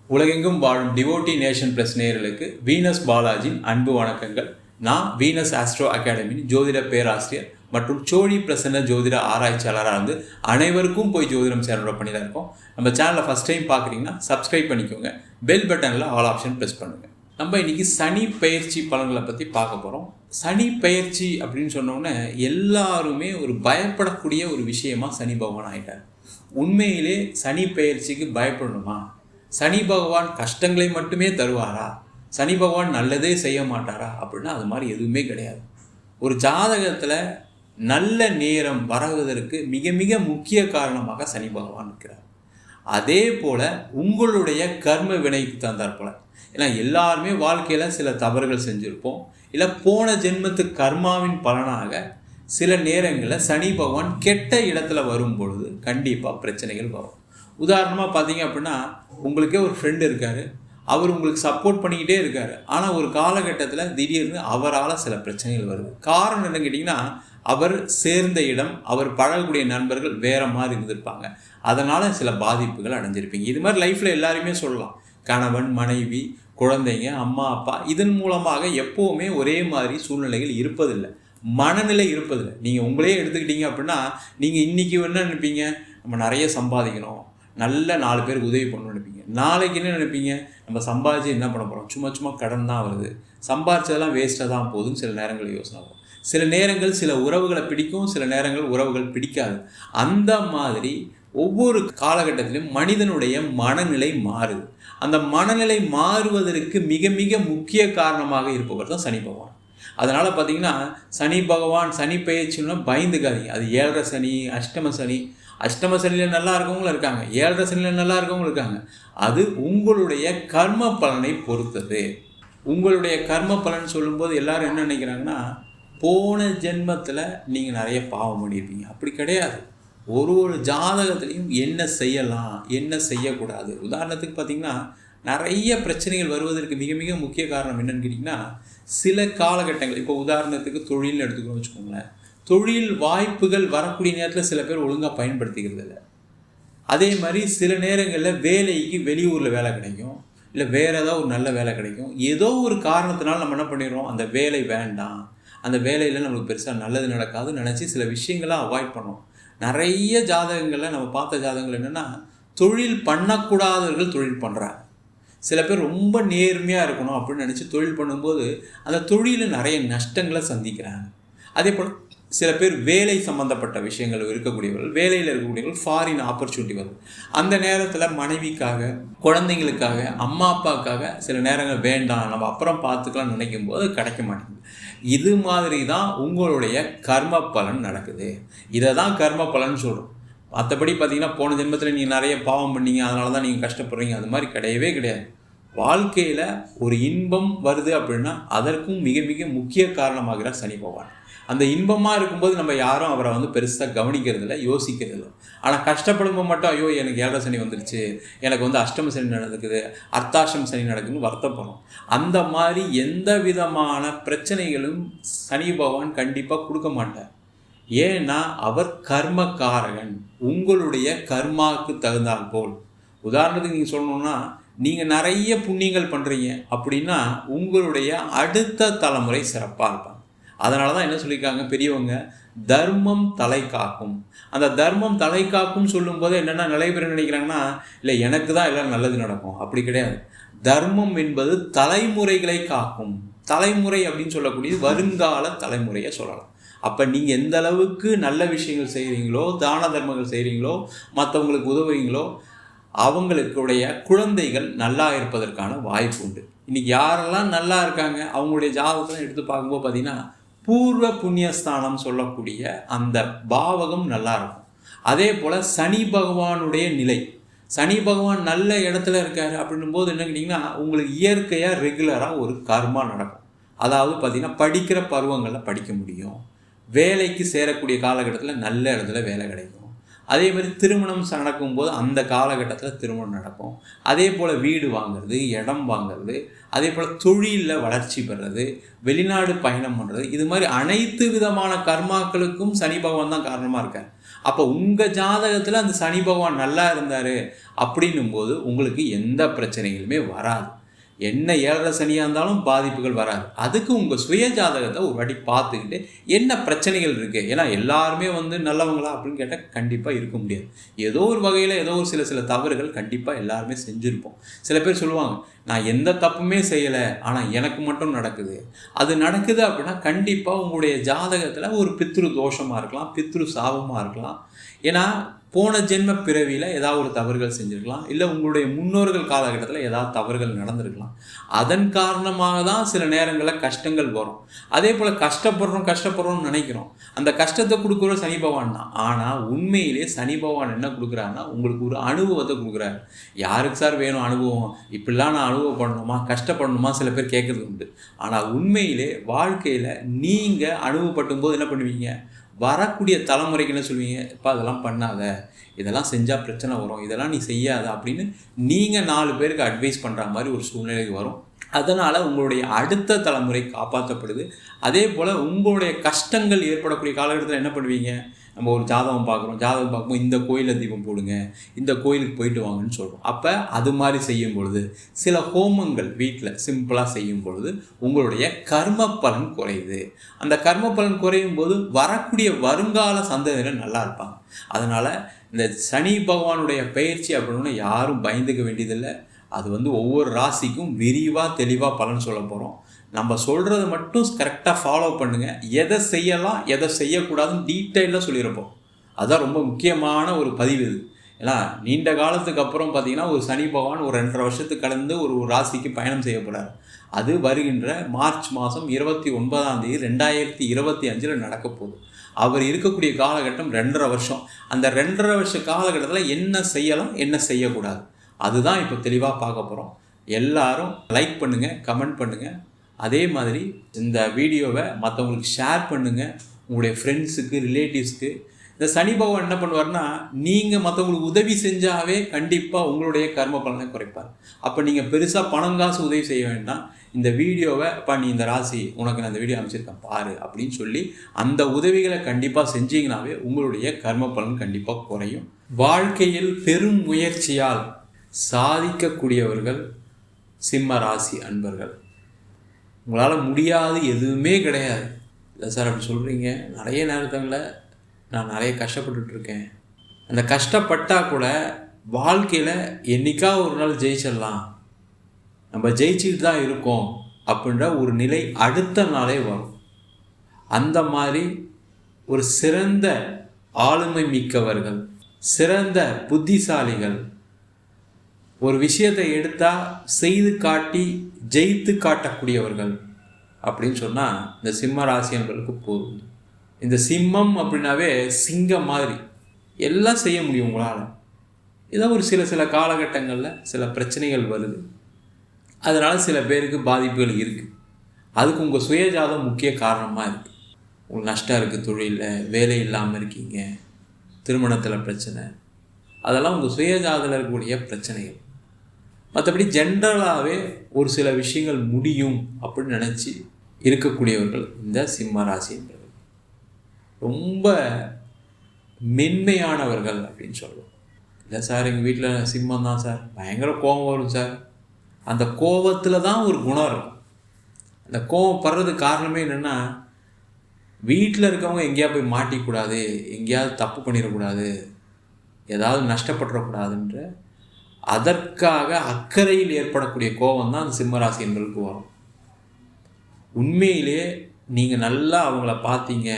உலகெங்கும் வாழும் devotee nation plus நேயர்களுக்கு வீனஸ் பாலாஜியின் அன்பு வணக்கங்கள். நான் வீனஸ் ஆஸ்ட்ரோ அகாடமியின் ஜோதிட பேராசிரியர் மற்றும் சோழி பிரசன்ன ஜோதிட ஆராய்ச்சியாளராக இருந்து அனைவருக்கும் போய் ஜோதிடம் சேனலோட பண்ணி தான் இருக்கோம். நம்ம சேனலை ஃபஸ்ட் டைம் பார்க்குறீங்கன்னா சப்ஸ்கிரைப் பண்ணிக்கோங்க, பெல் பட்டனில் ஆல் ஆப்ஷன் ப்ரெஸ் பண்ணுங்கள். நம்ம இன்றைக்கி சனி பெயர்ச்சி பலன்களை பற்றி பார்க்க போகிறோம். சனி பெயர்ச்சி அப்படின்னு சொன்னோன்னே எல்லாருமே ஒரு பயப்படக்கூடிய ஒரு விஷயமாக சனி பகவான் ஆகிட்டார். உண்மையிலே சனி பெயர்ச்சிக்கு பயப்படணுமா? சனி பகவான் கஷ்டங்களை மட்டுமே தருவாரா? சனி பகவான் நல்லதே செய்ய மாட்டாரா? அப்படின்னா அது மாதிரி எதுவுமே கிடையாது. ஒரு ஜாதகத்தில் நல்ல நேரம் வருவதற்கு மிக மிக முக்கிய காரணமாக சனி பகவான் இருக்கிறார். அதே போல் உங்களுடைய கர்ம வினைக்கு தந்தார் போல். ஏன்னா எல்லாருமே வாழ்க்கையில் சில தவறுகள் செஞ்சுருப்போம். இல்லை போன ஜென்மத்து கர்மாவின் பலனாக சில நேரங்களில் சனி பகவான் கெட்ட இடத்துல வரும் பொழுது கண்டிப்பாக பிரச்சனைகள் வரும். உதாரணமாக பார்த்தீங்க அப்படின்னா, உங்களுக்கே ஒரு ஃப்ரெண்டு இருக்கார், அவர் உங்களுக்கு சப்போர்ட் பண்ணிக்கிட்டே இருக்கார். ஆனால் ஒரு காலகட்டத்தில் திடீர்னு அவரால் சில பிரச்சனைகள் வருது. காரணம் என்னன்னு கேட்டிங்கன்னா, அவர் சேர்ந்த இடம், அவர் பழகக்கூடிய நண்பர்கள் வேறு மாதிரி இருந்திருப்பாங்க. அதனால் சில பாதிப்புகள் அடைஞ்சிருப்பீங்க. இது மாதிரி லைஃப்பில் எல்லாருமே சொல்லலாம். கணவன், மனைவி, குழந்தைங்க, அம்மா, அப்பா, இதன் மூலமாக எப்போவுமே ஒரே மாதிரி சூழ்நிலைகள் இருப்பதில்லை, மனநிலை இருப்பதில்லை. நீங்கள் உங்களே எடுத்துக்கிட்டீங்க அப்படின்னா, நீங்கள் இன்றைக்கி என்ன நினைப்பீங்க? நம்ம நிறைய சம்பாதிக்கணும், நல்ல 4 பேருக்கு உதவி பண்ணணும்னு நினைப்பீங்க. நாளைக்கு என்ன நினைப்பீங்க? நம்ம சம்பாதிச்சு என்ன பண்ண போகிறோம்? சும்மா கடன் தான் வருது, சம்பாதிச்சதெல்லாம் வேஸ்ட்டாக தான் போகுதுன்னு சில நேரங்கள் யோசனை வரும். சில நேரங்கள் சில உறவுகளை பிடிக்கும், சில நேரங்கள் உறவுகள் பிடிக்காது. அந்த மாதிரி ஒவ்வொரு காலகட்டத்திலும் மனிதனுடைய மனநிலை மாறுது. அந்த மனநிலை மாறுவதற்கு மிக மிக முக்கிய காரணமாக இருப்பவர் தான் சனி பகவான். அதனால் பார்த்தீங்கன்னா, சனி பகவான் சனி பெயர்ச்சின்னா பயந்துக்காதீங்க. அது 7.5 சனி, அஷ்டம சனி. அஷ்டம சனியில் நல்லா இருக்கவங்களும் இருக்காங்க, 7.5 சனியில் நல்லா இருக்கவங்களும் இருக்காங்க. அது உங்களுடைய கர்ம பலனை பொறுத்தது. உங்களுடைய கர்ம பலன் சொல்லும்போது எல்லாரும் என்ன நினைக்கிறாங்கன்னா, போன ஜென்மத்தில் நீங்கள் நிறைய பாவம் பண்ணியிருப்பீங்க. அப்படி கிடையாது. ஒரு ஜாதகத்துலேயும் என்ன செய்யலாம், என்ன செய்யக்கூடாது. உதாரணத்துக்கு பார்த்திங்கன்னா, நிறைய பிரச்சனைகள் வருவதற்கு மிக மிக முக்கிய காரணம் என்னன்னு கேட்டிங்கன்னா, சில காலகட்டங்கள், இப்போ உதாரணத்துக்கு தொழில்னு எடுத்துக்கணும்னு வச்சுக்கோங்களேன். தொழில் வாய்ப்புகள் வரக்கூடிய நேரத்தில் சில பேர் ஒழுங்காக பயன்படுத்திக்கிறது இல்லை. அதே மாதிரி சில நேரங்களில் வேலைக்கு வெளியூரில் வேலை கிடைக்கும், இல்லை வேறு ஏதாவது ஒரு நல்ல வேலை கிடைக்கும். ஏதோ ஒரு காரணத்தினால நம்ம என்ன பண்ணிடுறோம், அந்த வேலை வேண்டாம், அந்த வேலையில் நம்மளுக்கு பெருசாக நல்லது நடக்காதுன்னு நினச்சி சில விஷயங்களை அவாய்ட் பண்ணோம். நிறைய ஜாதகங்களில் நம்ம பார்த்த ஜாதகங்கள் என்னென்னா, தொழில் பண்ணக்கூடாதவர்கள் தொழில் பண்ணுறாங்க. சில பேர் ரொம்ப நேர்மையாக இருக்கணும் அப்படின்னு நினச்சி தொழில் பண்ணும்போது அந்த தொழிலில் நிறைய நஷ்டங்களை சந்திக்கிறாங்க. அதே போல் சில பேர் வேலை சம்மந்தப்பட்ட விஷயங்கள் இருக்கக்கூடியவர்கள், வேலையில் இருக்கக்கூடியவர்கள் ஃபாரின் ஆப்பர்ச்சுனிட்டி வரும். அந்த நேரத்தில் மனைவிக்காக, குழந்தைங்களுக்காக, அம்மா அப்பாவுக்காக சில நேரங்கள் வேண்டாம், நம்ம அப்புறம் பார்த்துக்கலாம்னு நினைக்கும் போது கிடைக்க மாட்டேங்குது. இது மாதிரி தான் உங்களுடைய கர்ம பலன் நடக்குது. இதை தான் கர்ம பலன் சொல்கிறோம். மற்றபடி பார்த்திங்கன்னா, போன ஜென்மத்தில் நீங்கள் நிறைய பாவம் பண்ணீங்க, அதனால தான் நீங்கள் கஷ்டப்படுறீங்க, அது மாதிரி கிடையவே கிடையாது. வாழ்க்கையில் ஒரு இன்பம் வருது அப்படின்னா அதற்கும் மிக மிக முக்கிய காரணமாகிறார் சனி பகவான். அந்த இன்பமாக இருக்கும்போது நம்ம யாரும் அவரை பெருசாக கவனிக்கிறதில்ல, யோசிக்கிறதில்ல. ஆனால் கஷ்டப்படும்போது மட்டும், ஐயோ எனக்கு 7.5 சனி வந்துருச்சு, எனக்கு அஷ்டம சனி நடக்குது, அர்த்தாஷ்டம சனி நடக்குதுன்னு வருத்தப்படும். அந்த மாதிரி எந்த விதமான பிரச்சனைகளும் சனி பகவான் கண்டிப்பாக கொடுக்க மாட்டார். ஏன்னா அவர் கர்மக்காரகன். உங்களுடைய கர்மாவுக்கு தகுந்தால் போல். உதாரணத்துக்கு நீங்கள் சொல்லணுன்னா, நீங்கள் நிறைய புண்ணியங்கள் பண்ணுறீங்க அப்படின்னா உங்களுடைய அடுத்த தலைமுறை சிறப்பாக இருப்பாங்க. அதனால தான் என்ன சொல்லியிருக்காங்க பெரியவங்க, தர்மம் தலை காக்கும். அந்த தர்மம் தலை காக்கும் சொல்லும்போது என்னென்னா, நிறைய பேர் நினைக்கிறாங்கன்னா, இல்லை எனக்கு தான் எல்லாம் நல்லது நடக்கும். அப்படி கிடையாது. தர்மம் என்பது தலைமுறைகளை காக்கும். தலைமுறை அப்படின்னு சொல்லக்கூடியது வருங்கால தலைமுறையை சொல்லலாம். அப்போ நீங்கள் எந்த அளவுக்கு நல்ல விஷயங்கள் செய்கிறீங்களோ, தான தர்மங்கள் செய்கிறீங்களோ, மற்றவங்களுக்கு உதவுறீங்களோ, அவங்களுடைய குழந்தைகள் நல்லா இருப்பதற்கான வாய்ப்பு உண்டு. இன்றைக்கி யாரெல்லாம் நல்லா இருக்காங்க அவங்களுடைய ஜாதகத்தை எடுத்து பார்க்கும்போது பார்த்திங்கன்னா, பூர்வ புண்ணியஸ்தானம் சொல்லக்கூடிய அந்த பாவகம் நல்லா இருக்கும். அதே போல் சனி பகவானுடைய நிலை, சனி பகவான் நல்ல இடத்துல இருக்கார் அப்படின்னும் போது என்ன கேட்டிங்கன்னா, உங்களுக்கு இயற்கையாக ரெகுலராக ஒரு கர்மா நடக்கும். அதாவது பார்த்திங்கன்னா, படிக்கிற பருவங்களில் படிக்க முடியும், வேலைக்கு சேரக்கூடிய காலகட்டத்தில் நல்ல இடத்துல வேலை கிடைக்கும். அதே மாதிரி திருமணம் நடக்கும்போது அந்த காலகட்டத்தில் திருமணம் நடக்கும். அதே போல் வீடு வாங்கிறது, இடம் வாங்கிறது, அதே போல் தொழிலில் வளர்ச்சி பெறுறது, வெளிநாடு பயணம் பண்ணுறது, இது மாதிரி அனைத்து விதமான கர்மாக்களுக்கும் சனி பகவான் தான் காரணமாக இருக்கார். அப்போ உங்கள் ஜாதகத்தில் அந்த சனி பகவான் நல்லா இருந்தார் அப்படின்னும் போது உங்களுக்கு எந்த பிரச்சனைகளுமே வராது. என்ன 7.5 சனியாக இருந்தாலும் பாதிப்புகள் வராது. அதுக்கு உங்கள் சுய ஜாதகத்தை ஒரு வாட்டி பார்த்துக்கிட்டு என்ன பிரச்சனைகள் இருக்குது. ஏன்னா எல்லாருமே நல்லவங்களா அப்படின்னு கேட்டால் கண்டிப்பாக இருக்க முடியாது. ஏதோ ஒரு வகையில் ஏதோ ஒரு சில தவறுகள் கண்டிப்பாக எல்லாருமே செஞ்சுருப்போம். சில பேர் சொல்லுவாங்க, நான் எந்த தப்புமே செய்யலை ஆனால் எனக்கு மட்டும் நடக்குது. அது நடக்குது அப்படின்னா கண்டிப்பாக உங்களுடைய ஜாதகத்தில் ஒரு பித்ரு தோஷமாக இருக்கலாம், பித்ரு சாபமாக இருக்கலாம். ஏன்னா போன ஜென்ம பிறவியில் ஏதாவது ஒரு தவறுகள் செஞ்சுருக்கலாம், இல்லை உங்களுடைய முன்னோர்கள் காலகட்டத்தில் ஏதாவது தவறுகள் நடந்திருக்கலாம். அதன் காரணமாக தான் சில நேரங்களில் கஷ்டங்கள் வரும். அதே போல் கஷ்டப்படுறோம்னு நினைக்கிறோம். அந்த கஷ்டத்தை கொடுக்குற சனி பகவான் தான். ஆனால் உண்மையிலே சனி பகவான் என்ன கொடுக்குறாருன்னா உங்களுக்கு ஒரு அனுபவத்தை கொடுக்குறாரு. யாருக்கு சார் வேணும் அனுபவம்? இப்படிலாம் நான் அனுபவப்படணுமா, கஷ்டப்படணுமா சில பேர் கேட்குறது உண்டு. ஆனால் உண்மையிலே வாழ்க்கையில் நீங்கள் அனுபவப்படும் போது என்ன பண்ணுவீங்க, வரக்கூடிய தலைமுறைக்கு என்ன சொல்வீங்க, இப்போ அதெல்லாம் பண்ணாத, இதெல்லாம் செஞ்சால் பிரச்சனை வரும், இதெல்லாம் நீ செய்யாத அப்படின்னு நீங்கள் 4 பேருக்கு அட்வைஸ் பண்ணுற மாதிரி ஒரு சூழ்நிலைக்கு வரும். அதனால் உங்களுடைய அடுத்த தலைமுறை காப்பாற்றப்படுது. அதே போல் உங்களுடைய கஷ்டங்கள் ஏற்படக்கூடிய காலகட்டத்தில் என்ன பண்ணுவீங்க, நம்ம ஒரு ஜாதகம் பார்க்கும்போது இந்த கோயிலில் தீபம் போடுங்க, இந்த கோயிலுக்கு போயிட்டு வாங்கன்னு சொல்கிறோம். அப்போ அது மாதிரி செய்யும் பொழுது சில ஹோமங்கள் வீட்டில் சிம்பிளாக செய்யும் பொழுது உங்களுடைய கர்ம பலன் குறையுது. அந்த கர்ம பலன் குறையும் போது வரக்கூடிய வருங்கால சந்ததியினர் நல்லா இருப்பாங்க. அதனால் இந்த சனி பகவானுடைய பயிற்சி அப்படின்னு யாரும் பயந்துக்க வேண்டியதில்லை. அது ஒவ்வொரு ராசிக்கும் விரிவாக தெளிவாக பலன் சொல்ல போகிறோம். நம்ம சொல்கிறத மட்டும் கரெக்டாக ஃபாலோ பண்ணுங்கள். எதை செய்யலாம் எதை செய்யக்கூடாதுன்னு டீட்டெயிலாக சொல்லியிருப்போம். அதுதான் ரொம்ப முக்கியமான ஒரு பதிவு இது. ஏன்னா நீண்ட காலத்துக்கு அப்புறம் பார்த்திங்கன்னா ஒரு சனி பகவான் ஒரு 2.5 வருஷத்துக்கு கடந்து ஒரு ராசிக்கு பயணம் செய்ய போகிறார். அது வருகின்ற மார்ச் மாதம் 29ஆம் தேதி 2025 நடக்க போகுது. அவர் இருக்கக்கூடிய காலகட்டம் 2.5 வருஷம். அந்த 2.5 வருஷ காலகட்டத்தில் என்ன செய்யலாம் என்ன செய்யக்கூடாது அதுதான் இப்போ தெளிவாக பார்க்க போகிறோம். எல்லாரும் லைக் பண்ணுங்கள், கமெண்ட் பண்ணுங்கள். அதே மாதிரி இந்த வீடியோவை மற்றவங்களுக்கு ஷேர் பண்ணுங்கள், உங்களுடைய ஃப்ரெண்ட்ஸுக்கு, ரிலேட்டிவ்ஸ்க்கு. இந்த சனி பகவான் என்ன பண்ணுவார்னா, நீங்கள் மற்றவங்களுக்கு உதவி செஞ்சாவே கண்டிப்பாக உங்களுடைய கர்ம பலனை குறைப்பார். அப்போ நீங்கள் பெருசாக பணம் காசு உதவி செய்ய வேண்டாம். இந்த வீடியோவை நீ இந்த ராசி உனக்கு நான் இந்த வீடியோ அமைச்சிருக்கேன் பாரு அப்படின்னு சொல்லி அந்த உதவிகளை கண்டிப்பாக செஞ்சீங்கன்னாவே உங்களுடைய கர்ம பலன் கண்டிப்பாக குறையும். வாழ்க்கையில் பெரும் முயற்சியால் சாதிக்கக்கூடியவர்கள் சிம்ம ராசி அன்பர்கள். உங்களால் முடியாது எதுவுமே கிடையாது. இல்லை சார் அப்படி சொல்கிறீங்க, நிறைய நேரத்தில் நான் நிறைய கஷ்டப்பட்டுட்ருக்கேன். அந்த கஷ்டப்பட்டால் கூட வாழ்க்கையில் என்றைக்கா ஒரு நாள் ஜெயிச்சிடலாம், நம்ம ஜெயிச்சுட்டு தான் இருக்கோம் அப்படின்ற ஒரு நிலை அடுத்த நாளே வரும். அந்த மாதிரி ஒரு சிறந்த ஆளுமை மிக்கவர்கள், சிறந்த புத்திசாலிகள், ஒரு விஷயத்தை எடுத்தால் செய்து காட்டி ஜெயித்து காட்டக்கூடியவர்கள் அப்படின்னு சொன்னால் இந்த சிம்ம ராசியர்களுக்கு போதும். இந்த சிம்மம் அப்படின்னாவே சிங்கம் மாதிரி எல்லாம் செய்ய முடியும் உங்களால். ஏதோ ஒரு சில காலகட்டங்களில் சில பிரச்சனைகள் வருது, அதனால் சில பேருக்கு பாதிப்புகள் இருக்குது. அதுக்கு உங்கள் சுயஜாதம் முக்கிய காரணமாக இருக்குது. உங்களுக்கு நஷ்டம் இருக்குது, தொழிலில் வேலை இல்லாமல் இருக்கீங்க, திருமணத்தில் பிரச்சனை, அதெல்லாம் உங்கள் சுயஜாதத்தில் இருக்கக்கூடிய பிரச்சனைகள். மற்றபடி ஜென்ரலாகவே ஒரு சில விஷயங்கள் முடியும் அப்படின்னு நினச்சி இருக்கக்கூடியவர்கள் இந்த சிம்ம ராசி என்பவர்கள். ரொம்ப மென்மையானவர்கள் அப்படின்னு சொல்லுவோம். இல்லை சார் எங்கள் வீட்டில் சிம்மம் தான் சார், பயங்கர கோபம் வரும் சார். அந்த கோபத்தில் தான் ஒரு குணம் இருக்கும். அந்த கோபம் படுறதுக்கு காரணமே என்னென்னா, வீட்டில் இருக்கவங்க எங்கேயாவது போய் மாட்டிக்கூடாது, எங்கேயாவது தப்பு பண்ணிடக்கூடாது, ஏதாவது நஷ்டப்பட்டுறக்கூடாதுன்ற அதற்காக அக்கறையில் ஏற்படக்கூடிய கோபம் தான் அந்த சிம்மராசி என்பதற்கு வரும். உண்மையிலே நீங்கள் நல்லா அவங்கள பார்த்தீங்க,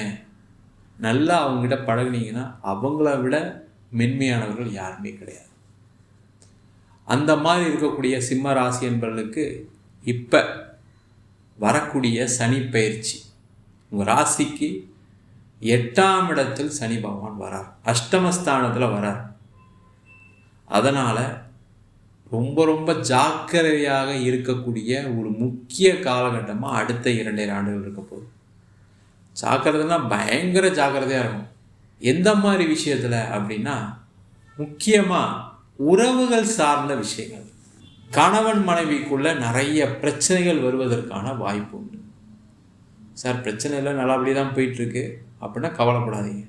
நல்லா அவங்ககிட்ட பழகுனீங்கன்னா அவங்கள விட மென்மையானவர்கள் யாருமே கிடையாது. அந்த மாதிரி இருக்கக்கூடிய சிம்ம ராசி என்பவர்களுக்கு இப்போ வரக்கூடிய சனி பயிற்சி உங்கள் ராசிக்கு 8ஆம் இடத்தில் சனி பகவான் வரார், அஷ்டமஸ்தானத்தில் வரார். அதனால் ரொம்ப ரொம்ப ஜாக்கிரதையாக இருக்கக்கூடிய ஒரு முக்கிய காலகட்டமாக அடுத்த 2.5 ஆண்டுகள் இருக்க போகுது. ஜாக்கிரதைனா பயங்கர ஜாக்கிரதையாக இருக்கும். எந்த மாதிரி விஷயத்தில் அப்படின்னா, முக்கியமாக உறவுகள் சார்ந்த விஷயங்கள். கணவன் மனைவிக்குள்ளே நிறைய பிரச்சனைகள் வருவதற்கான வாய்ப்பு உண்டு. சார் பிரச்சனை இல்லை, நல்லபடி தான் போயிட்டுருக்கு அப்படின்னா கவலைப்படாதீங்க.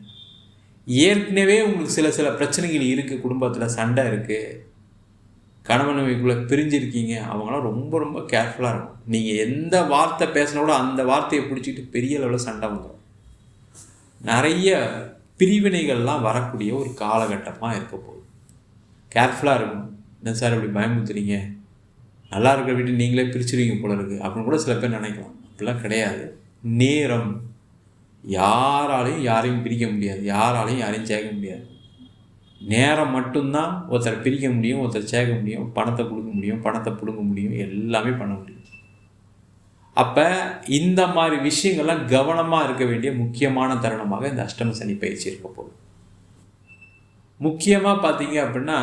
ஏற்கனவே உங்களுக்கு சில பிரச்சனைகள் இருக்குது, குடும்பத்தில் சண்டை இருக்குது, கணவன் மனைவிக்குள்ளே பிரிஞ்சிருக்கீங்க, அவங்களாம் ரொம்ப கேர்ஃபுல்லாக இருக்கும். நீங்கள் எந்த வார்த்தை பேசினா கூட அந்த வார்த்தையை பிடிச்சிட்டு பெரிய லெவலில் சண்டை வந்துடும். நிறைய பிரிவினைகள்லாம் வரக்கூடிய ஒரு காலகட்டமாக இருக்க போகுது. கேர்ஃபுல்லாக இருக்கணும். என்ன சார் இப்படி பயமுறுத்துறீங்க, நல்லா இருக்கிற வீட்டு நீங்களே பிரிச்சுருவீங்க போல இருக்குது அப்படின்னு கூட சில பேர் நினைக்கலாம். அப்படிலாம் கிடையாது. நேரம் யாரையும் பிரிக்க முடியாது, யாரையும் சேர்க்க முடியாது. நேரம் மட்டும்தான் ஒருத்தரை பிரிக்க முடியும், ஒருத்தரை சேர்க்க முடியும், பணத்தை கொடுக்க முடியும், பணத்தை பிடுங்க முடியும், எல்லாமே பண்ண முடியும். அப்போ இந்த மாதிரி விஷயங்கள்லாம் கவனமாக இருக்க வேண்டிய முக்கியமான தருணமாக இந்த அஷ்டம சனி பயிற்சி இருக்க போகுது. முக்கியமாக பார்த்தீங்க அப்படின்னா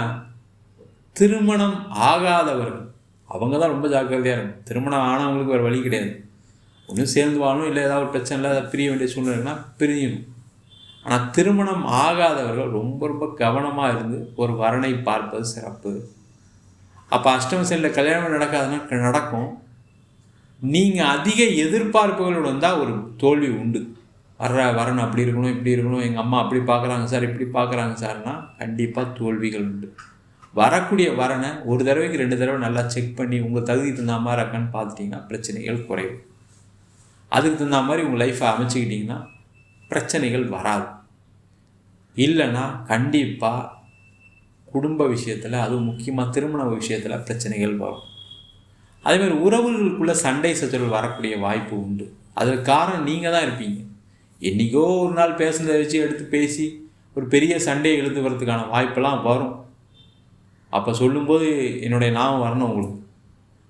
திருமணம் ஆகாதவர்கள் அவங்க தான் ரொம்ப ஜாக்கிரதையாக இருக்கும். திருமணம் ஆனவங்களுக்கு வேறு வழி கிடையாது. ஒன்றும் சேர்ந்து வாழணும், இல்லை ஏதாவது ஒரு பிரச்சனை இல்லை, பிரிய வேண்டிய சூழ்நிலைன்னா பிரியணும். ஆனால் திருமணம் ஆகாதவர்கள் ரொம்ப கவனமாக இருந்து ஒரு வரனை பார்ப்பது சிறப்பு. அப்போ அஷ்டம சனியில் கல்யாணம் நடக்காதுன்னா நடக்கும். நீங்கள் அதிக எதிர்பார்ப்புகளோடு வந்தால் ஒரு தோல்வி உண்டு. வரன் அப்படி இருக்கணும், இப்படி இருக்கணும், எங்கள் அம்மா அப்படி பார்க்குறாங்க சார், இப்படி பார்க்குறாங்க சார்னா கண்டிப்பாக தோல்விகள் உண்டு. வரக்கூடிய வரனை ஒரு தடவைக்கு 2 தடவை நல்லா செக் பண்ணி உங்கள் தகுதி தகுந்த மாதிரி இருக்கான்னு பார்த்துட்டிங்கன்னா பிரச்சனைகள் குறையும். அதுக்கு தகுந்த மாதிரி உங்கள் லைஃப்பை அமைச்சிக்கிட்டிங்கன்னா பிரச்சனைகள் வராது. இல்லைன்னா கண்டிப்பாக குடும்ப விஷயத்தில், அதுவும் முக்கியமாக திருமண விஷயத்தில் பிரச்சனைகள் வரும். அதேமாதிரி உறவுகளுக்குள்ளே சண்டை சச்சரவுகள் வரக்கூடிய வாய்ப்பு உண்டு. அதுக்கு காரணம் நீங்கள் தான் இருப்பீங்க. என்றைக்கோ ஒரு நாள் பேசுனதை வச்சு எடுத்து பேசி ஒரு பெரிய சண்டையை எழுந்து வரதுக்கான வாய்ப்பெல்லாம் வரும். அப்போ சொல்லும்போது என்னுடைய ஞாபகம் வரணும் உங்களுக்கு.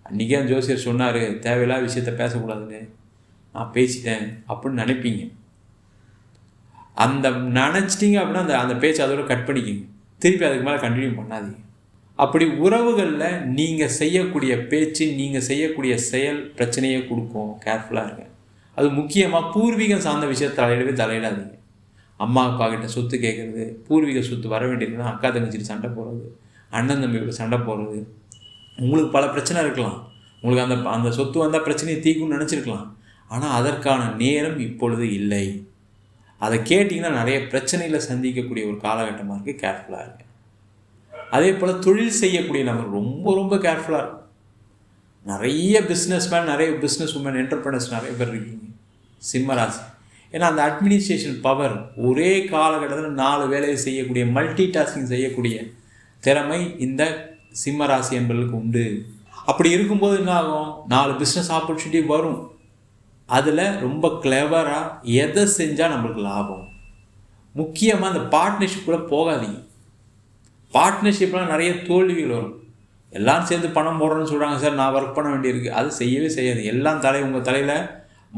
அன்றைக்கே அந்த ஜோசியர் சொன்னார், தேவையில்லாத விஷயத்த பேசக்கூடாதுன்னு, நான் பேசிட்டேன் அப்படின்னு நினைப்பீங்க. அந்த நினச்சிட்டிங்க அப்படின்னா அந்த பேச்சு அதோட கட் பண்ணிக்கிங்க. திருப்பி அதுக்கு மேலே கண்டினியூ பண்ணாதீங்க. அப்படி உறவுகளில் நீங்கள் செய்யக்கூடிய பேச்சு, நீங்கள் செய்யக்கூடிய செயல் பிரச்சனையை கொடுக்கும். கேர்ஃபுல்லாக இருங்க. அது முக்கியமாக பூர்வீகம் சார்ந்த விஷயத்தை தலையிடாதீங்க. அம்மா அப்பா கிட்ட சொத்து கேட்குறது, பூர்வீக சொத்து வர வேண்டியிருக்குன்னா அக்கா தங்கச்சிட்டு சண்டை போடுறது, அண்ணன் தம்பியோட சண்டை போடுறது. உங்களுக்கு பல பிரச்சனை இருக்கலாம். உங்களுக்கு அந்த சொத்து வந்தால் பிரச்சனையை தீக்கும்னு நினச்சிருக்கலாம். ஆனால் அதற்கான நேரம் இப்பொழுது இல்லை. அதை கேட்டிங்கன்னா நிறைய பிரச்சனைகளை சந்திக்கக்கூடிய ஒரு காலகட்டமாக இருக்குது. கேர்ஃபுல்லாக இருக்குது. அதே போல் தொழில் செய்யக்கூடிய நபர் ரொம்ப கேர்ஃபுல்லாக இருக்கும். நிறைய பிஸ்னஸ்மேன், நிறைய பிஸ்னஸ் உமன், என்டர்பிரனர்ஸ் நிறைய பேர் இருக்கீங்க சிம்மராசி. ஏன்னா அந்த அட்மினிஸ்ட்ரேஷன் பவர், ஒரே காலகட்டத்தில் 4 வேலையை செய்யக்கூடிய, மல்டி டாஸ்கிங் செய்யக்கூடிய திறமை இந்த சிம்மராசி என்பவர்களுக்கு உண்டு. அப்படி இருக்கும்போது என்ன ஆகும், 4 பிஸ்னஸ் ஆப்பர்ச்சுனிட்டி வரும். அதில் ரொம்ப கிளவராக எதை செஞ்சால் நம்மளுக்கு லாபம். முக்கியமாக அந்த பார்ட்னர்ஷிப்பில் போகாதீங்க. பார்ட்னர்ஷிப்லாம் நிறைய தோல்விகள் வரும். எல்லாம் சேர்ந்து பணம் போடுறேன்னு சொல்கிறாங்க சார், நான் ஒர்க் பண்ண வேண்டியிருக்கு. அது செய்யவே செய்யாது. எல்லாம் உங்கள் தலையில்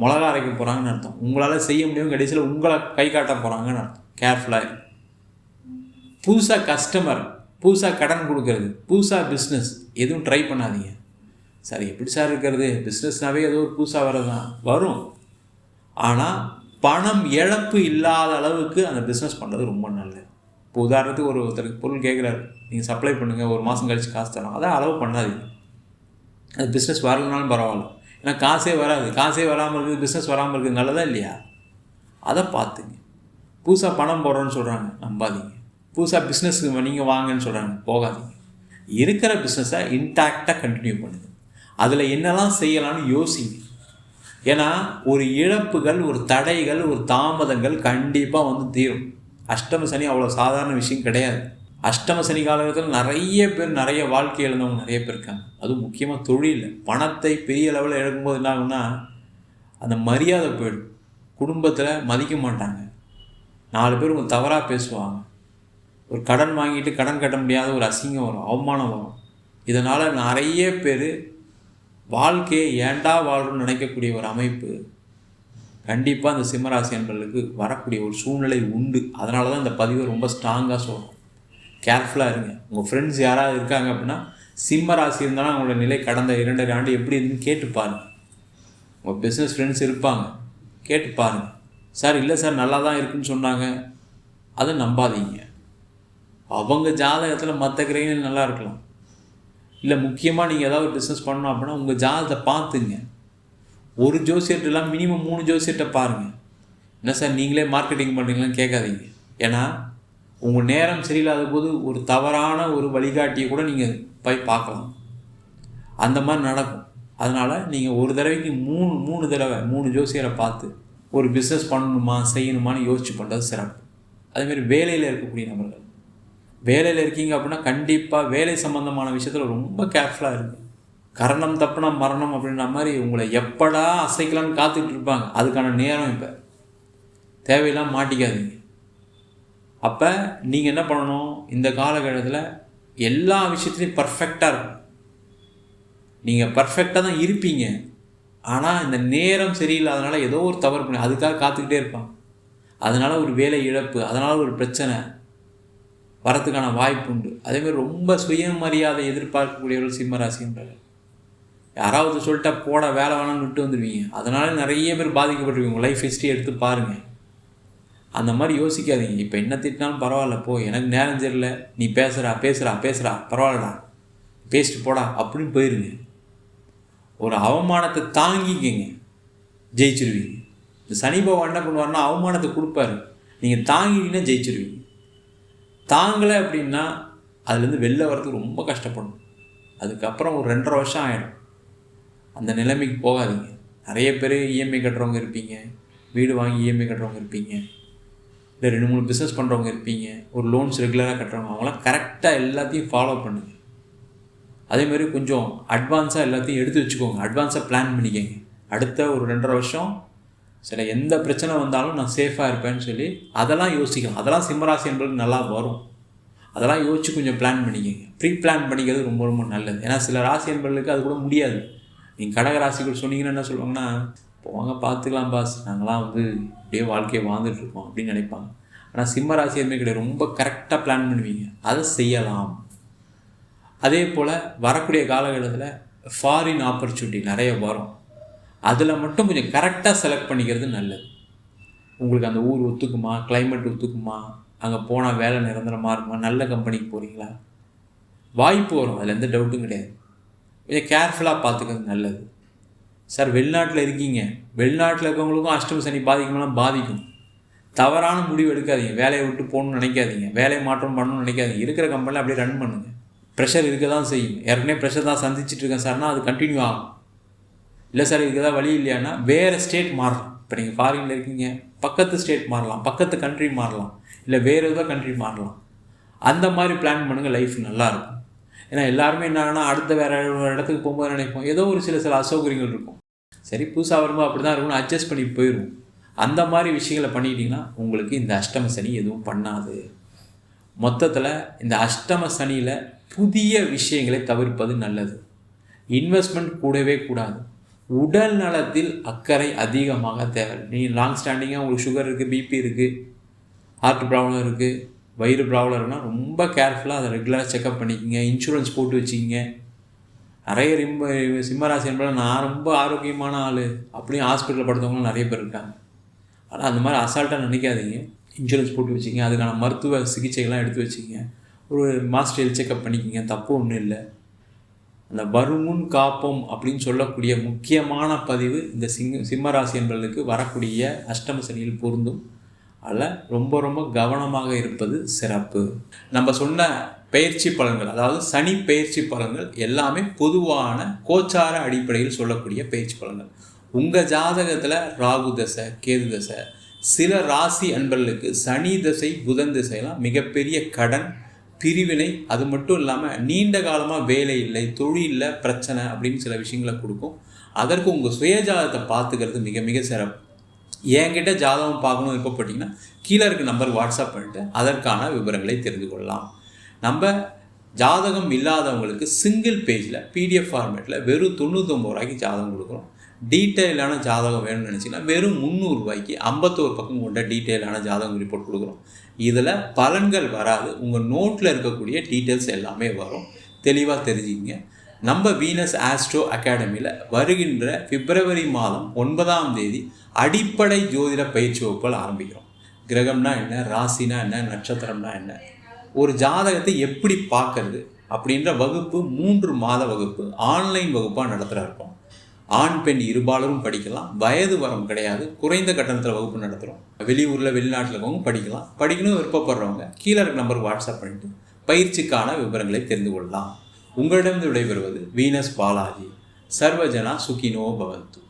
மிளகா அரைக்க போகிறாங்கன்னு அர்த்தம். உங்களால் செய்ய முடியும், கடைசியில் உங்களை கை காட்ட போகிறாங்கன்னு அர்த்தம். கேர்ஃபுல்லாக இருக்கு. புதுசாக கஸ்டமர், புதுசாக கடன் கொடுக்கறது, புதுசாக பிஸ்னஸ் எதுவும் ட்ரை பண்ணாதீங்க. சார் எப்படி சார் இருக்கிறது, பிஸ்னஸ்னாவே ஏதோ ஒரு புதுசாக வரதான் வரும். ஆனால் பணம் இழப்பு இல்லாத அளவுக்கு அந்த பிஸ்னஸ் பண்ணுறது ரொம்ப நல்லது. இப்போ உதாரணத்துக்கு ஒருத்தருக்கு பொருள் கேட்குறாரு, நீங்கள் சப்ளை பண்ணுங்கள், 1 மாதம் கழித்து காசு தரோம், அதான் அளவு பண்ணாதீங்க. அது பிஸ்னஸ் வரலனாலும் பரவாயில்ல. ஏன்னா காசே வராது. காசே வராமல் இருக்குது, பிஸ்னஸ் வராமல் இருக்குது, நல்லதா இல்லையா? அதை பார்த்துங்க. புதுசாக பணம் போடுறோன்னு சொல்கிறாங்க, நம்பாதீங்க. புதுசாக பிஸ்னஸுக்கு நீங்கள் வாங்கன்னு சொல்கிறாங்க, போகாதீங்க. இருக்கிற பிஸ்னஸை இன்டாக்டாக கண்டினியூ பண்ணுங்கள். அதில் என்னெல்லாம் செய்யலாம்னு யோசிங்க. ஏன்னா ஒரு இழப்புகள், ஒரு தடைகள், ஒரு தாமதங்கள் கண்டிப்பாக வந்து தீரும். அஷ்டம சனி அவ்வளோ சாதாரண விஷயம் கிடையாது. அஷ்டம சனி காலகட்டத்தில் நிறைய பேர், நிறைய வாழ்க்கை இழந்தவங்க நிறைய பேர் இருக்காங்க. அதுவும் முக்கியமாக தொழில், பணத்தை பெரிய லெவலில் இழக்கும்போது என்ன ஆகுன்னா அந்த மரியாதை போயிடும். குடும்பத்தில் மதிக்க மாட்டாங்க. 4 பேர் உங்கள் தவறாக பேசுவாங்க. ஒரு கடன் வாங்கிட்டு கடன் கட்ட முடியாத ஒரு அசிங்கம் வரும், அவமானம் வரும். இதனால் நிறைய பேர் வாழ்க்கையை ஏண்டா வாழ்றோன்னு நினைக்கக்கூடிய ஒரு அமைப்பு கண்டிப்பாக அந்த சிம்மராசி என்பவர்களுக்கு வரக்கூடிய ஒரு சூழ்நிலை உண்டு. அதனால தான் இந்த பதிவை ரொம்ப ஸ்ட்ராங்காக சொல்கிறோம். கேர்ஃபுல்லாக இருங்க. உங்கள் ஃப்ரெண்ட்ஸ் யாராவது இருக்காங்க அப்படின்னா சிம்மராசி இருந்தாலும் அவங்களோட நிலை கடந்த 2.5 ஆண்டு எப்படி இருந்துன்னு கேட்டு பாருங்கள். உங்கள் பிஸ்னஸ் ஃப்ரெண்ட்ஸ் இருப்பாங்க, கேட்டு பாருங்கள். சார் இல்லை சார் நல்லா தான் இருக்குன்னு சொன்னாங்க, அதை நம்பாதீங்க. அவங்க ஜாதகத்தில் மற்ற கிரகங்கள் நல்லா இருக்கலாம். இல்லை முக்கியமாக நீங்கள் ஏதாவது ஒரு பிஸ்னஸ் பண்ணணும் அப்படின்னா உங்கள் ஜாதகத்தை பார்த்துங்க. ஒரு ஜோசியர்ட்டெல்லாம் மினிமம் 3 ஜோசியர்கிட்ட பாருங்கள். என்ன சார் நீங்களே மார்க்கெட்டிங் பண்ணுறீங்களான்னு கேட்காதீங்க. ஏன்னா உங்கள் நேரம் சரியில்லாத போது ஒரு தவறான ஒரு வழிகாட்டியை கூட நீங்கள் போய் பார்க்கலாம், அந்த மாதிரி நடக்கும். அதனால் நீங்கள் ஒரு தடவைக்கு மூணு தடவை 3 ஜோசியரை பார்த்து ஒரு பிஸ்னஸ் பண்ணணுமா செய்யணுமான்னு யோசிச்சு பண்ணுறது சிறப்பு. அதேமாதிரி வேலையில் இருக்கக்கூடிய நபர்கள், வேலையில் இருக்கீங்க அப்படின்னா கண்டிப்பாக வேலை சம்மந்தமான விஷயத்தில் ரொம்ப கேர்ஃபுல்லாக இருக்குது. கரணம் தப்புனா மரணம் அப்படின்ற மாதிரி உங்களை எப்படா அசைக்கலான்னு காத்துக்கிட்டு இருப்பாங்க. அதுக்கான நேரம் இப்போ தேவையெல்லாம் மாட்டிக்காதீங்க. அப்போ நீங்கள் என்ன பண்ணணும், இந்த காலகட்டத்தில் எல்லா விஷயத்துலையும் பர்ஃபெக்டாக இருக்கும். நீங்கள் பர்ஃபெக்டாக தான் இருப்பீங்க, ஆனால் இந்த நேரம் சரியில்லாதனால ஏதோ ஒரு தவறு பண்ணி அதுக்காக காத்துக்கிட்டே இருப்பாங்க. அதனால் ஒரு வேலை இழப்பு, அதனால் ஒரு பிரச்சனை வரத்துக்கான வாய்ப்பு உண்டு. அதேமாதிரி ரொம்ப சுயமரியாதை எதிர்பார்க்கக்கூடியவர்கள் சிம்மராசின்றார். யாராவது சொல்லிட்டா போட வேலை வேணாம்னு விட்டு வந்துடுவீங்க. அதனால் நிறைய பேர் பாதிக்கப்பட்டிருவீங்க. உங்கள் லைஃப் ஹிஸ்ட்ரி எடுத்து பாருங்கள். அந்த மாதிரி யோசிக்காதீங்க. இப்போ என்ன திட்டினாலும் பரவாயில்ல, போ எனக்கு நேரம் தெரியல, நீ பேசுகிறா பரவாயில்லடா, பேசிட்டு போடா அப்படின்னு போயிருங்க. ஒரு அவமானத்தை தாங்கிக்கங்க, ஜெயிச்சிருவீங்க. இந்த சனி பகவான் என்ன பண்ணுவார்னா அவமானத்தை கொடுப்பாரு, நீங்கள் தாங்கிட்டீங்கன்னா ஜெயிச்சிருவீங்க. தாங்கலை அப்படின்னா அதுலேருந்து வெளில வரதுக்கு ரொம்ப கஷ்டப்படும். அதுக்கப்புறம் ஒரு 2.5 வருஷம் ஆகிடும். அந்த நிலைமைக்கு போகாதீங்க. நிறைய பேர் இஎம்ஐ கட்டுறவங்க இருப்பீங்க, வீடு வாங்கி இஎம்ஐ கட்டுறவங்க இருப்பீங்க, இல்லை 2-3 பிஸ்னஸ் பண்ணுறவங்க இருப்பீங்க, ஒரு லோன்ஸ் ரெகுலராக கட்டுறவங்க. அவங்களாம் கரெக்டாக எல்லாத்தையும் ஃபாலோ பண்ணுங்கள். அதேமாதிரி கொஞ்சம் அட்வான்ஸாக எல்லாத்தையும் எடுத்து வச்சுக்கோங்க, அட்வான்ஸாக பிளான் பண்ணிக்கோங்க. அடுத்த ஒரு 2.5 வருஷம் சில எந்த பிரச்சனை வந்தாலும் நான் சேஃபாக இருப்பேன்னு சொல்லி அதெல்லாம் யோசிக்கலாம். அதெல்லாம் சிம்மராசி என்பது நல்லா வரும். அதெல்லாம் யோசித்து கொஞ்சம் பிளான் பண்ணிக்கோங்க. ப்ரீ பிளான் பண்ணிக்கிறது ரொம்ப ரொம்ப நல்லது. ஏன்னா சில ராசி என்பர்களுக்கு அது கூட முடியாது. நீங்கள் கடகராசிகள் சொன்னீங்கன்னா என்ன சொல்லுவாங்கன்னா, போவாங்க பார்த்துக்கலாம் பாஸ், நாங்களாம் இப்படியே வாழ்க்கையை வாழ்ந்துட்டுருக்கோம் அப்படின்னு நினைப்பாங்க. ஆனால் சிம்ம ராசி எதுவுமே கிடையாது. ரொம்ப கரெக்டாக பிளான் பண்ணுவீங்க, அதை செய்யலாம். அதே போல் வரக்கூடிய காலகட்டத்தில் ஃபாரின் ஆப்பர்ச்சுனிட்டி நிறைய வரும். அதில் மட்டும் கொஞ்சம் கரெக்டாக செலக்ட் பண்ணிக்கிறது நல்லது. உங்களுக்கு அந்த ஊர் ஒத்துக்குமா, கிளைமேட் ஒத்துக்குமா, அங்கே போனால் வேலை நிரந்தரமாக இருக்குமா, நல்ல கம்பெனிக்கு போகிறீங்களா, வாய்ப்பு வரும், அதில் எந்த டவுட்டும் கிடையாது. கொஞ்சம் கேர்ஃபுல்லாக பார்த்துக்கிறது நல்லது. சார் வெளிநாட்டில் இருக்கீங்க, வெளிநாட்டில் இருக்கவங்களுக்கும் அஷ்டம சனி பாதிக்கும்லாம் பாதிக்கும். தவறான முடிவு எடுக்காதீங்க. வேலையை விட்டு போகணும்னு நினைக்காதீங்க, வேலையை மாற்றம் பண்ணணும்னு நினைக்காதீங்க. இருக்கிற கம்பெனியில் அப்படியே ரன் பண்ணுங்கள். ப்ரெஷர் இருக்க தான் செய்யும். ஏற்கனவே ப்ரெஷர் தான் சந்திச்சுட்டு இருக்கேன் சார்னா அது கண்டினியூ ஆகும். இல்லை சார் இதுக்கு தான் வழி இல்லையானா வேறு ஸ்டேட் மாறலாம். இப்போ நீங்கள் ஃபாரினில் இருக்கீங்க, பக்கத்து ஸ்டேட் மாறலாம், பக்கத்து கண்ட்ரி மாறலாம், இல்லை வேறு ஏதோ கண்ட்ரி மாறலாம். அந்த மாதிரி பிளான் பண்ணுங்கள், லைஃப் நல்லாயிருக்கும். ஏன்னா எல்லாருமே என்ன ஆகுனா அடுத்த வேறு ஒரு இடத்துக்கு போகும்போது நினைப்போம் ஏதோ ஒரு சில அசௌகரியங்கள் இருக்கும். சரி புதுசாக வரும்போது அப்படி தான் இருக்கும்னு அட்ஜஸ்ட் பண்ணி போயிடும். அந்த மாதிரி விஷயங்களை பண்ணிக்கிட்டிங்கன்னா உங்களுக்கு இந்த அஷ்டம சனி எதுவும் பண்ணாது. மொத்தத்தில் இந்த அஷ்டம சனியில் புதிய விஷயங்களை தவிர்ப்பது நல்லது. இன்வெஸ்ட்மெண்ட் கூடவே கூடாது. உடல் நலத்தில் அக்கறை அதிகமாக தேவை. நீங்கள் லாங் ஸ்டாண்டிங்காக உங்களுக்கு சுகர் இருக்குது, பிபி இருக்குது, ஹார்ட் ப்ராப்ளம் இருக்குது, வயிறு ப்ராப்ளம் இருக்குன்னா ரொம்ப கேர்ஃபுல்லாக அதை ரெகுலராக செக்அப் பண்ணிக்கோங்க. இன்சூரன்ஸ் போட்டு வச்சுக்கிங்க. நிறைய சிம்மராசி என்பது நான் ரொம்ப ஆரோக்கியமான ஆள் அப்படியும் ஹாஸ்பிட்டலில் படுத்தவங்களும் நிறைய பேர் இருக்காங்க. ஆனால் அந்த மாதிரி அசால்ட்டாக நினைக்காதீங்க. இன்சூரன்ஸ் போட்டு வச்சுக்கிங்க, அதுக்கான மருத்துவ சிகிச்சைகள்லாம் எடுத்து வச்சுக்கிங்க. ஒரு மாஸ்டர் ஹெல்த் செக்அப் பண்ணிக்கிங்க, தப்பு ஒன்றும் இல்லை. அந்த வருமுன் காப்போம் அப்படின்னு சொல்லக்கூடிய முக்கியமான பதிவு இந்த சிம்மராசி என்பவர்களுக்கு வரக்கூடிய அஷ்டம சனியில் பொருந்தும். அதில் ரொம்ப ரொம்ப கவனமாக இருப்பது சிறப்பு. நம்ம சொன்ன பயிற்சி பலன்கள், அதாவது சனி பயிற்சி பலன்கள் எல்லாமே பொதுவான கோச்சார அடிப்படையில் சொல்லக்கூடிய பயிற்சி பலன்கள். உங்கள் ஜாதகத்தில் ராகு தசை, கேது தசை, சில ராசி அன்பர்களுக்கு சனி தசை, புதன் திசையெல்லாம் மிகப்பெரிய கடன், பிரிவினை, அது மட்டும் இல்லாமல் நீண்ட காலமாக வேலை இல்லை, தொழிலில் பிரச்சனை அப்படின்னு சில விஷயங்களை கொடுக்கும். அதற்கு உங்கள் சுயஜாதகத்தை பார்த்துக்கிறது மிக மிக சிறப்பு. என்கிட்ட ஜாதகம் பார்க்கணும் விருப்பப்பட்டீங்கன்னா கீழே இருக்க நம்பருக்கு வாட்ஸ்அப் பண்ணிட்டு அதற்கான விவரங்களை தெரிந்து கொள்ளலாம். நம்ம ஜாதகம் இல்லாதவங்களுக்கு சிங்கிள் பேஜில் பிடிஎஃப் ஃபார்மேட்டில் வெறும் 99 ரூபாய்க்கு ஜாதகம் கொடுக்குறோம். டீட்டெயிலான ஜாதகம் வேணும்னு நினச்சிங்கன்னா வெறும் 300 ரூபாய்க்கு 51 பக்கம் கொண்ட டீட்டெயிலான ஜாதகம் ரிப்போர்ட் கொடுக்குறோம். இதில் பலன்கள் வராது, உங்கள் நோட்டில் இருக்கக்கூடிய டீட்டெயில்ஸ் எல்லாமே வரும். தெளிவாக தெரிஞ்சுக்கிங்க. நம்ம வீனஸ் ஆஸ்ட்ரோ அகாடமியில் வருகின்ற பிப்ரவரி மாதம் 9ஆம் தேதி அடிப்படை ஜோதிட பயிற்சி வகுப்புகள் ஆரம்பிக்கிறோம். கிரகம்னா என்ன, ராசினா என்ன, நட்சத்திரம்னா என்ன, ஒரு ஜாதகத்தை எப்படி பார்க்கறது அப்படின்ற வகுப்பு 3 மாத வகுப்பு ஆன்லைன் வகுப்பாக நடத்துகிற இருக்கோம். ஆண் பெண் இருபாலரும் படிக்கலாம். வயது வரம் கிடையாது. குறைந்த கட்டணத்தில் வகுப்பு நடத்துகிறோம். வெளியூரில் வெளிநாட்டில் இருக்கவங்க படிக்கலாம். படிக்கணும் விருப்பப்படுறவங்க கீழே இருக்க நம்பருக்கு வாட்ஸ்அப் பண்ணிட்டு பயிற்சிக்கான விவரங்களை தெரிந்து கொள்ளலாம். உங்களிடம் விடைபெறுவது வீனஸ் பாலாஜி. சர்வஜனா சுகினோ பவந்து.